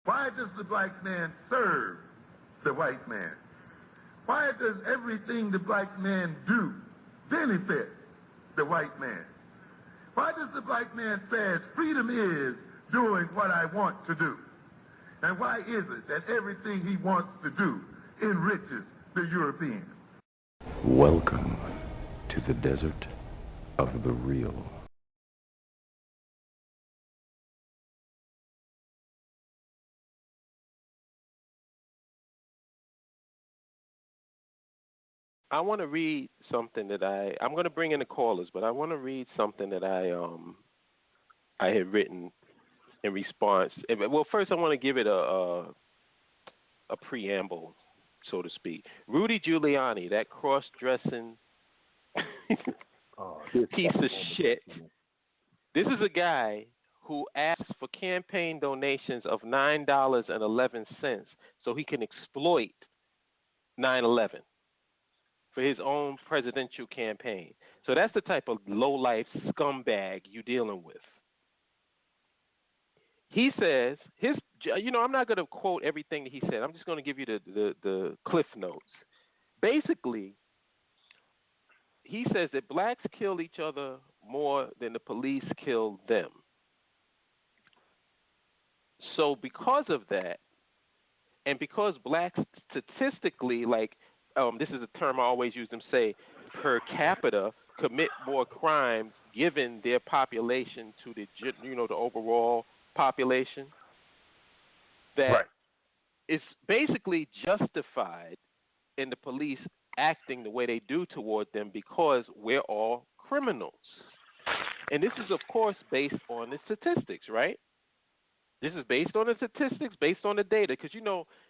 Why does the black man serve the white man? Why does everything the black man do benefit the white man? Why does the black man say freedom is doing what I want to do? And why is it that everything he wants to do enriches the European? Welcome to the desert of the real. I want to read something that I'm going to bring in the callers, but I want to read something that I had written in response. Well, first I want to give it a preamble, so to speak. Rudy Giuliani, that cross-dressing piece of shit. This is a guy who asks for campaign donations of $9.11 so he can exploit 9/11. For his own presidential campaign. So that's the type of low-life scumbag you're dealing with. He says, I'm not going to quote everything that he said. I'm just going to give you the cliff notes. Basically, he says that blacks kill each other more than the police kill them. So because of that, and because blacks statistically, this is a term I always use them say, per capita, commit more crimes given their population to the overall population. That right. It's basically justified in the police acting the way they do toward them because we're all criminals. And this is, of course, based on the statistics, right? This is based on the statistics, based on the data, because,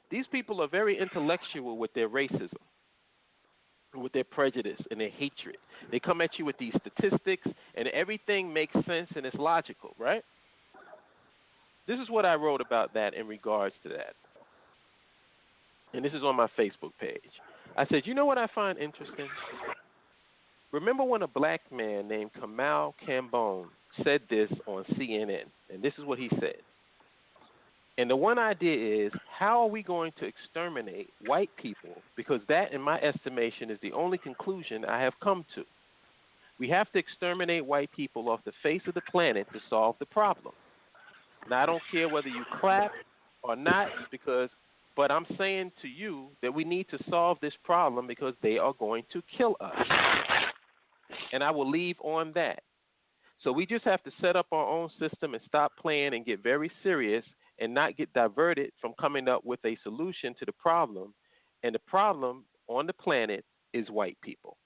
these people are very intellectual with their racism, with their prejudice and their hatred. They come at you with these statistics, and everything makes sense and it's logical, right? This is what I wrote about that in regards to that. And this is on my Facebook page. I said, you know what I find interesting? Remember when a black man named Kamau Kambon said this on CNN, and this is what he said. And the one idea is, how are we going to exterminate white people? Because that, in my estimation, is the only conclusion I have come to. We have to exterminate white people off the face of the planet to solve the problem. Now, I don't care whether you clap or not, but I'm saying to you that we need to solve this problem because they are going to kill us. And I will leave on that. So we just have to set up our own system and stop playing and get very serious and not get diverted from coming up with a solution to the problem. And the problem on the planet is white people.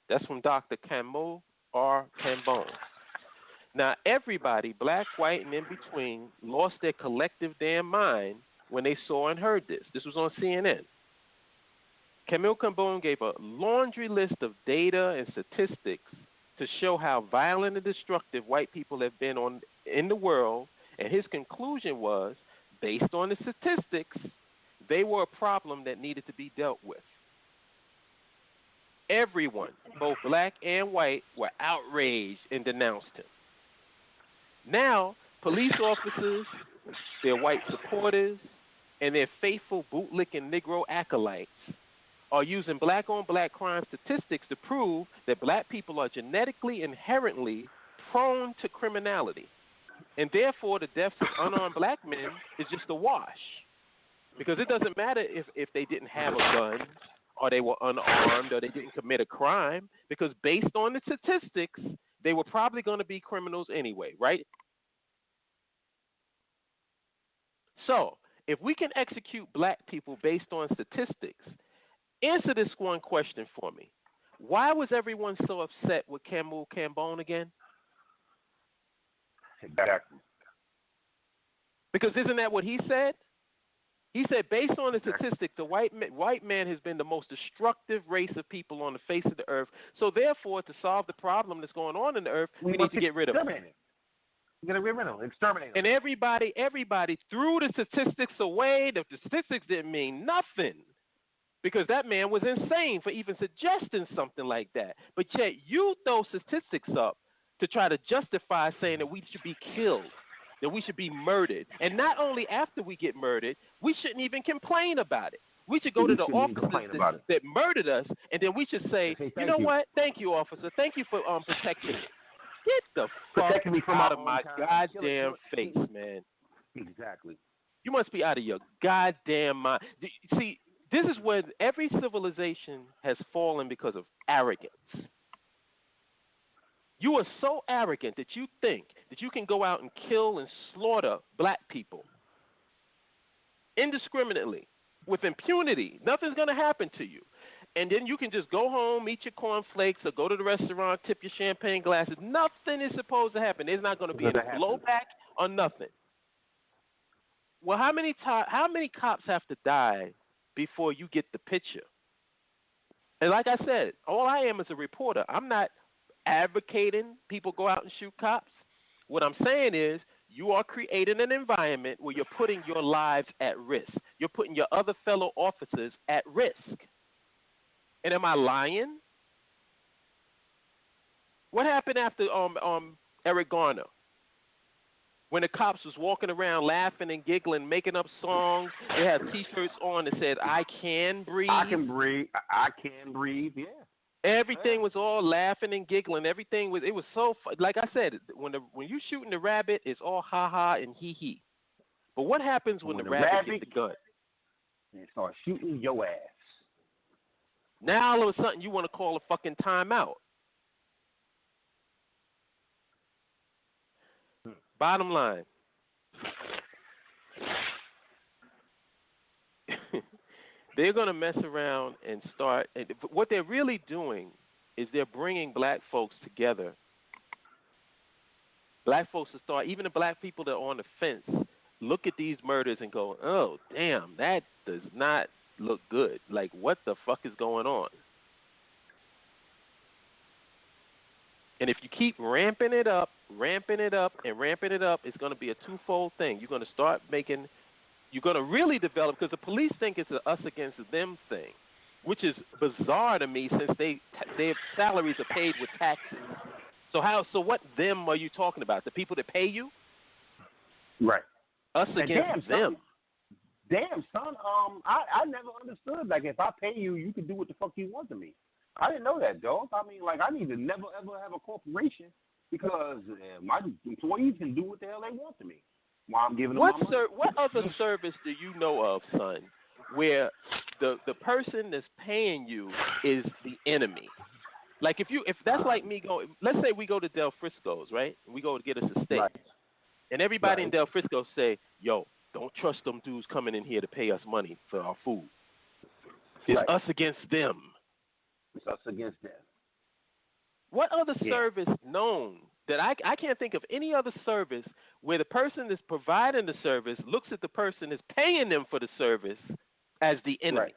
That's from Dr. Kamau R. Kambon. Now, everybody, black, white, and in between, lost their collective damn mind when they saw and heard this. This was on CNN. Kamau Kambon gave a laundry list of data and statistics to show how violent and destructive white people have been in the world. And his conclusion was, based on the statistics, they were a problem that needed to be dealt with. Everyone, both black and white, were outraged and denounced him. Now, police officers, their white supporters, and their faithful bootlicking Negro acolytes are using black-on-black crime statistics to prove that black people are genetically inherently prone to criminality. And therefore, the deaths of unarmed black men is just a wash. Because it doesn't matter if they didn't have a gun or they were unarmed or they didn't commit a crime, because based on the statistics, they were probably going to be criminals anyway, right? So, if we can execute black people based on statistics, answer this one question for me. Why was everyone so upset with Kamau Kambon again? Exactly. Because isn't that what he said? He said, based on the statistics, the white man has been the most destructive race of people on the face of the earth. So therefore, to solve the problem that's going on in the earth, we need to get rid of him. We're going to get rid of him, exterminate him. And everybody threw the statistics away. The statistics didn't mean nothing because that man was insane for even suggesting something like that. But yet you throw statistics up to try to justify saying that we should be killed. that we should be murdered. And not only after we get murdered, we shouldn't even complain about it. We should go to the officers that murdered us, and then we should say, you know what? Thank you, officer. Thank you for protecting me. Get the fuck out of my goddamn face, man. Exactly. You must be out of your goddamn mind. See, this is where every civilization has fallen because of arrogance. You are so arrogant that you think that you can go out and kill and slaughter black people indiscriminately with impunity. Nothing's going to happen to you. And then you can just go home, eat your cornflakes, or go to the restaurant, tip your champagne glasses. Nothing is supposed to happen. There's not going to be any blowback or nothing. Well, how many cops have to die before you get the picture? And like I said, all I am is a reporter. I'm not advocating people go out and shoot cops. What I'm saying is you are creating an environment where you're putting your lives at risk. You're putting your other fellow officers at risk. And am I lying? What happened after Eric Garner? When the cops was walking around laughing and giggling, making up songs, they had T-shirts on that said, "I can breathe." I can breathe. I can breathe. Yeah. Everything was all laughing and giggling. Everything was. It was so. Like I said, when you shooting the rabbit, it's all ha ha and hee hee. But what happens when the rabbit gets the gun? And start shooting your ass. Now all of a sudden you want to call a fucking timeout. Bottom line. They're going to mess around and start. And what they're really doing is they're bringing black folks together. Black folks to start, even the black people that are on the fence, look at these murders and go, oh, damn, that does not look good. Like, what the fuck is going on? And if you keep ramping it up, and ramping it up, it's going to be a twofold thing. You're going to start making, you're going to really develop, because the police think it's an us against them thing, which is bizarre to me since their salaries are paid with taxes. So what them are you talking about? The people that pay you? Right. Us against them. Damn, son. I never understood. Like, if I pay you, you can do what the fuck you want to me. I didn't know that, dog. I mean, like, I need to never ever have a corporation because my employees can do what the hell they want to me while I'm giving them my money. What other service do you know of, son, where the person that's paying you is the enemy? Like, if that's like me going, let's say we go to Del Frisco's, right? We go to get us a steak. Right. And everybody in Del Frisco say, yo, don't trust them dudes coming in here to pay us money for our food. It's us against them. It's us against them. What other service known that I can't think of any other service where the person that's providing the service looks at the person that's paying them for the service as the enemy? Right.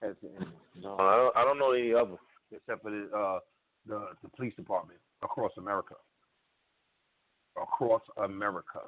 As the enemy. No, I don't know any other except for the police department across America. Across America.